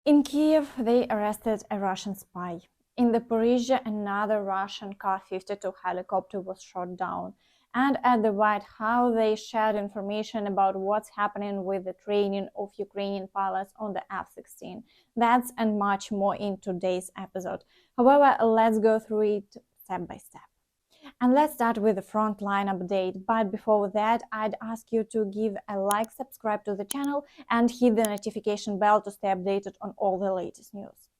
In Kiev, they arrested a Russian spy. In the Zaporizhia, another Russian Ka-52 helicopter was shot down. And at the White House, they shared information about what's happening with the training of Ukrainian pilots on the F-16. That's and much more in today's episode. However, let's go through it step by step. And let's start with the frontline update. But before that, I'd ask you to give a like, subscribe to the channel, and hit the notification bell to stay updated on all the latest news.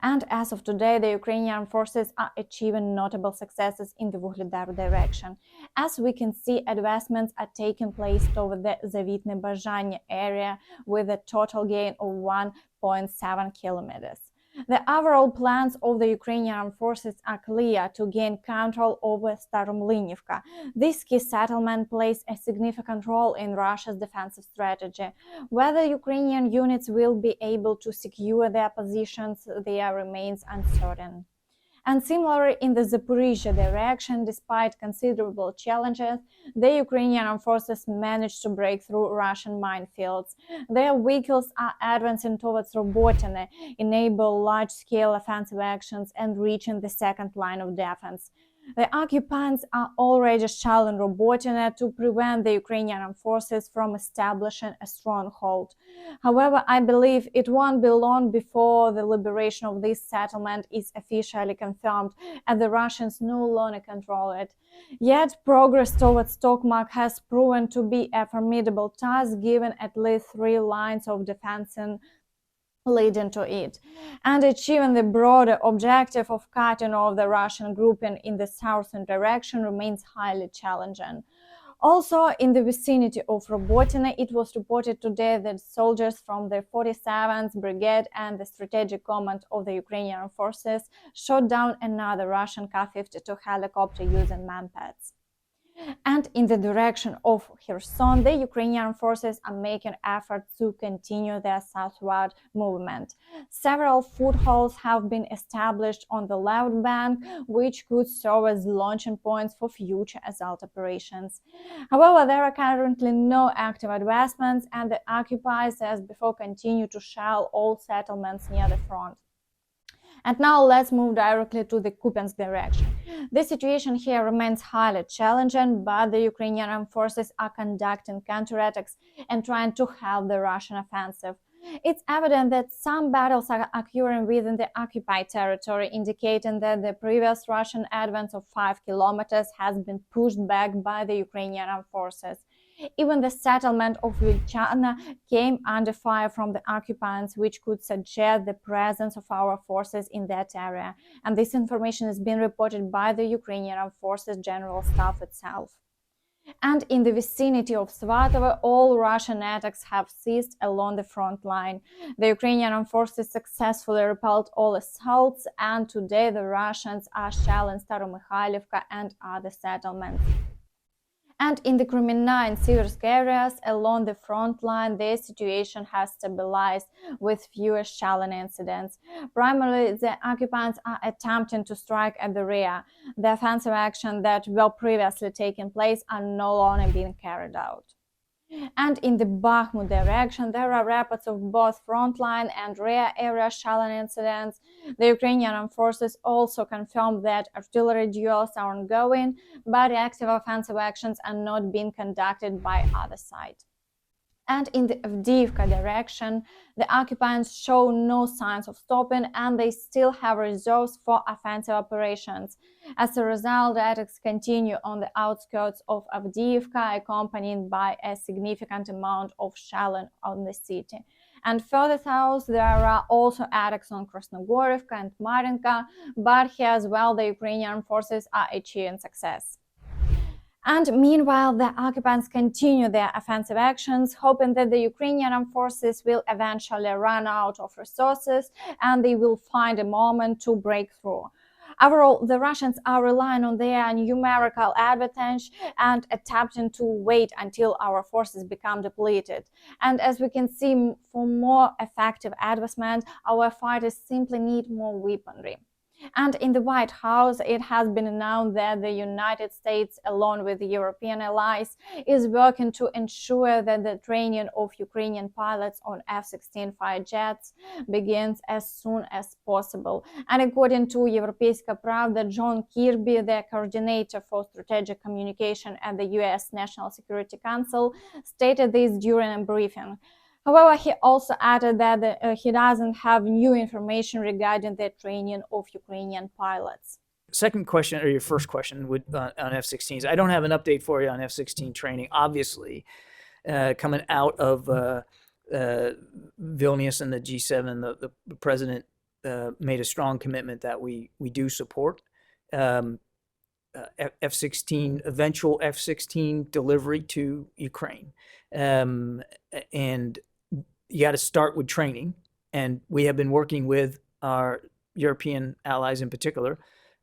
And as of today, the Ukrainian forces are achieving notable successes in the Vuhledar direction. As we can see, advancements are taking place toward the Zavitne Bazhanye area with a total gain of 1.7 kilometers. The overall plans of the Ukrainian forces are clear: to gain control over Staromlynivka. This key settlement plays a significant role in Russia's defensive strategy. Whether Ukrainian units will be able to secure their positions there remains uncertain. And similarly, in the Zaporizhia direction, despite considerable challenges, the Ukrainian forces managed to break through Russian minefields. Their vehicles are advancing towards Robotyne, enable large-scale offensive actions and reaching the second line of defense. The occupants are already shelling Robotyne to prevent the Ukrainian forces from establishing a stronghold. However, I believe it won't be long before the liberation of this settlement is officially confirmed, and the Russians no longer control it. Yet, progress towards Tokmak has proven to be a formidable task, given at least 3 lines of defense leading to it, and achieving the broader objective of cutting off the Russian grouping in the southern direction remains highly challenging. Also, in the vicinity of Robotyne, it was reported today that soldiers from the 47th Brigade and the Strategic Command of the Ukrainian forces shot down another Russian Ka-52 helicopter using manpads. And in the direction of Kherson, the Ukrainian forces are making efforts to continue their southward movement. Several footholds have been established on the left bank, which could serve as launching points for future assault operations. However, there are currently no active advancements, and the occupiers, as before, continue to shell all settlements near the front. And now let's move directly to the Kupiansk direction. The situation here remains highly challenging, but the Ukrainian forces are conducting counterattacks and trying to help the Russian offensive. It's evident that some battles are occurring within the occupied territory, indicating that the previous Russian advance of 5 kilometers has been pushed back by the Ukrainian forces. Even the settlement of Vilchana came under fire from the occupants, which could suggest the presence of our forces in that area. And this information has been reported by the Ukrainian Forces General Staff itself. And in the vicinity of Svatovo, all Russian attacks have ceased along the front line. The Ukrainian forces successfully repelled all assaults, and today the Russians are shelling Staromykhailivka and other settlements. And in the Kremina and Siversk areas along the front line, the situation has stabilized with fewer shelling incidents. Primarily, the occupants are attempting to strike at the rear. The offensive actions that were previously taking place are no longer being carried out. And in the Bakhmut direction, there are reports of both frontline and rear area shelling incidents. The Ukrainian forces also confirmed that artillery duels are ongoing, but active offensive actions are not being conducted by either side. And in the Avdiivka direction, the occupants show no signs of stopping, and they still have reserves for offensive operations. As a result, the attacks continue on the outskirts of Avdiivka, accompanied by a significant amount of shelling on the city. And further south, there are also attacks on Krasnogorivka and Marinka, but here as well, the Ukrainian forces are achieving success. And meanwhile, the occupants continue their offensive actions, hoping that the Ukrainian forces will eventually run out of resources and they will find a moment to break through. Overall, the Russians are relying on their numerical advantage and attempting to wait until our forces become depleted. And as we can see, for more effective advancement, our fighters simply need more weaponry. And in the White House, it has been announced that the United States, along with the European allies, is working to ensure that the training of Ukrainian pilots on F-16 fighter jets begins as soon as possible. And according to Европейская Правда, John Kirby, the coordinator for strategic communication at the US National Security Council, stated this during a briefing. However, he also added that he doesn't have new information regarding the training of Ukrainian pilots. Second question, or your first question on F-16s. I don't have an update for you on F-16 training. Obviously, coming out of Vilnius and the G7, the president made a strong commitment that we do support F-16, eventual F-16 delivery to Ukraine. And you got to start with training. And we have been working with our European allies in particular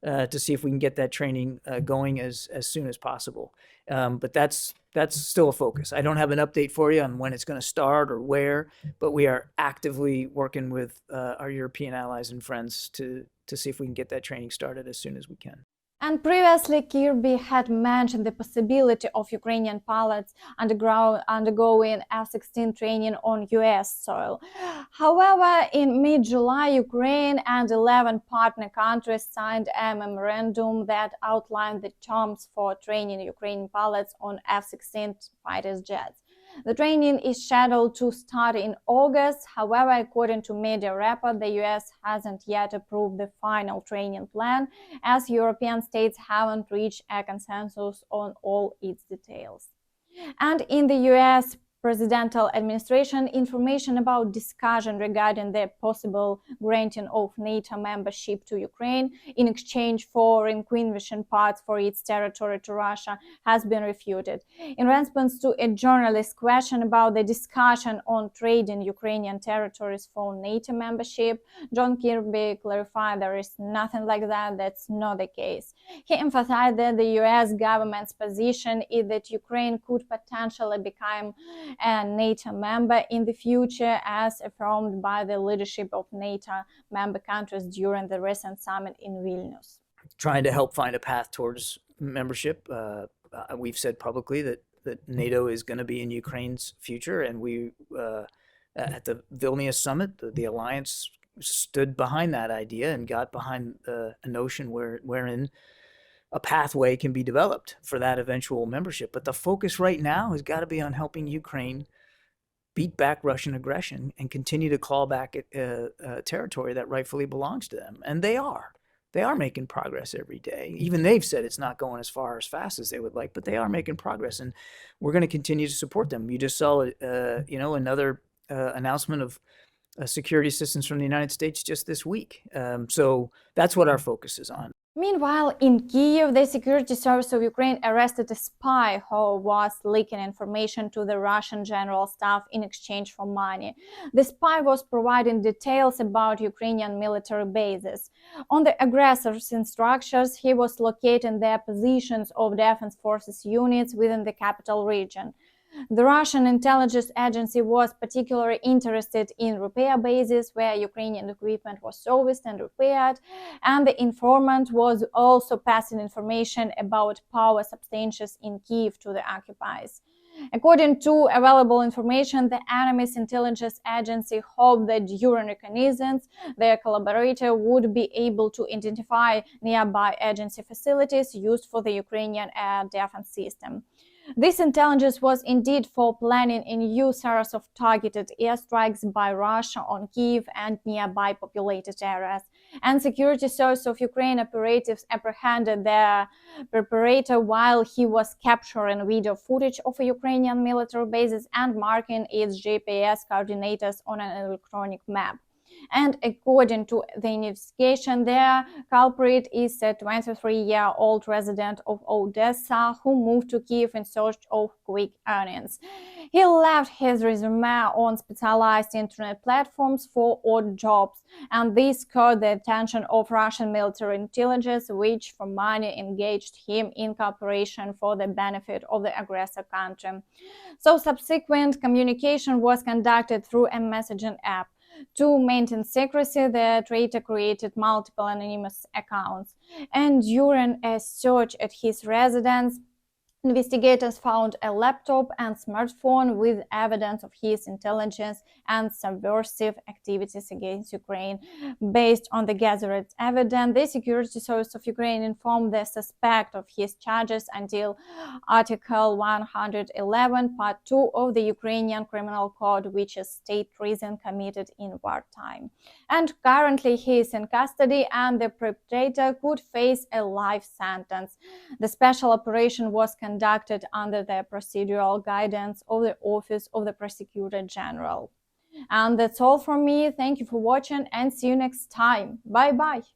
to see if we can get that training going as soon as possible. But that's still a focus. I don't have an update for you on when it's going to start or where, but we are actively working with our European allies and friends to see if we can get that training started as soon as we can. And previously, Kirby had mentioned the possibility of Ukrainian pilots undergoing F-16 training on US soil. However, in mid-July, Ukraine and 11 partner countries signed a memorandum that outlined the terms for training Ukrainian pilots on F-16 fighter jets. The training is scheduled to start in August. However, according to media report, the US hasn't yet approved the final training plan, as European states haven't reached a consensus on all its details. And in the US presidential administration, information about discussion regarding the possible granting of NATO membership to Ukraine in exchange for relinquishing parts for its territory to Russia has been refuted. In response to a journalist's question about the discussion on trading Ukrainian territories for NATO membership, John Kirby clarified there is nothing like that. That's not the case. He emphasized that the US government's position is that Ukraine could potentially become a NATO member in the future, as affirmed by the leadership of NATO member countries during the recent summit in Vilnius. Trying to help find a path towards membership. We've said publicly that NATO is going to be in Ukraine's future, and we, at the Vilnius summit, the alliance stood behind that idea and got behind a notion wherein a pathway can be developed for that eventual membership. But the focus right now has got to be on helping Ukraine beat back Russian aggression and continue to claw back territory that rightfully belongs to them. And they are. They are making progress every day. Even they've said it's not going as far as fast as they would like, but they are making progress, and we're going to continue to support them. You just saw, another announcement of security assistance from the United States just this week. So that's what our focus is on. Meanwhile, in Kyiv, the Security Service of Ukraine arrested a spy who was leaking information to the Russian General Staff in exchange for money. The spy was providing details about Ukrainian military bases. On the aggressor's instructions, he was locating their positions of defense forces units within the capital region. The Russian intelligence agency was particularly interested in repair bases where Ukrainian equipment was serviced and repaired, and the informant was also passing information about power substations in Kyiv to the occupiers. According to available information, the enemy's intelligence agency hoped that during reconnaissance, their collaborator would be able to identify nearby agency facilities used for the Ukrainian air defense system. This intelligence was indeed for planning a new series of targeted airstrikes by Russia on Kyiv and nearby populated areas. And Security Service of Ukraine operatives apprehended their preparator while he was capturing video footage of Ukrainian military bases and marking its GPS coordinates on an electronic map. And according to the investigation, their culprit is a 23-year-old resident of Odessa who moved to Kyiv in search of quick earnings. He left his resume on specialized internet platforms for odd jobs, and this caught the attention of Russian military intelligence, which for money engaged him in cooperation for the benefit of the aggressor country. So subsequent communication was conducted through a messaging app. To maintain secrecy, the traitor created multiple anonymous accounts. And during a search at his residence, investigators found a laptop and smartphone with evidence of his intelligence and subversive activities against Ukraine. Based on the gathered evidence, the security service of Ukraine informed the suspect of his charges until Article 111, Part 2 of the Ukrainian Criminal Code, which is state treason committed in wartime. And currently he is in custody, and the perpetrator could face a life sentence. The special operation was conducted under the procedural guidance of the Office of the Prosecutor General. And that's all from me. Thank you for watching and see you next time. Bye bye.